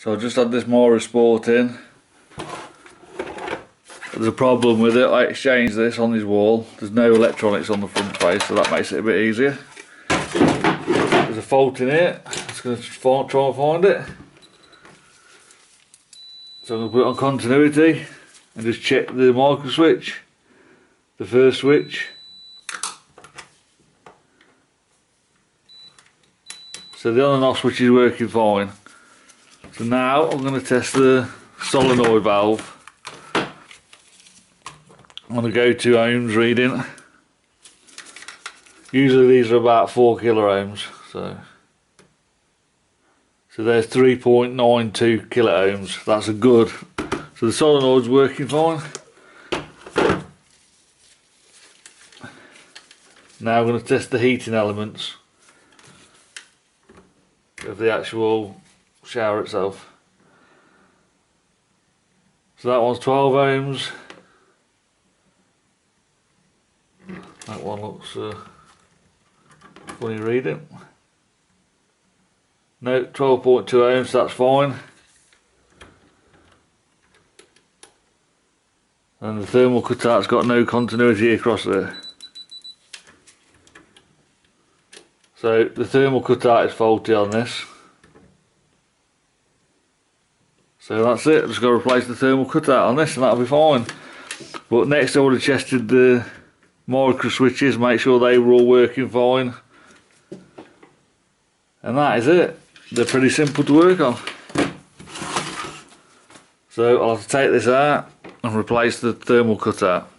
So I just had this Mira Sport in. There's a problem with it. I exchanged this on his wall. There's no electronics on the front face, so that makes it a bit easier. There's a fault in it. I'm just going to try and find it. So I'm going to put it on continuity and just check the micro switch, the first switch. So the on and off switch is working fine. So now I'm going to test the solenoid valve. I'm going to go to ohms reading. Usually these are about 4 kilo ohms. So there's 3.92 kilo ohms. That's a good. So the solenoid's working fine. Now I'm going to test the heating elements of the actual shower itself. So that one's 12 ohms. That one looks funny reading. No, 12.2 ohms, that's fine. And the thermal cutout's got no continuity across there. So the thermal cutout is faulty on this. So that's it, just got to replace the thermal cutout on this and that'll be fine. But next I would have tested the micro switches, make sure they were all working fine. And that is it. They're pretty simple to work on. So I'll have to take this out and replace the thermal cutout.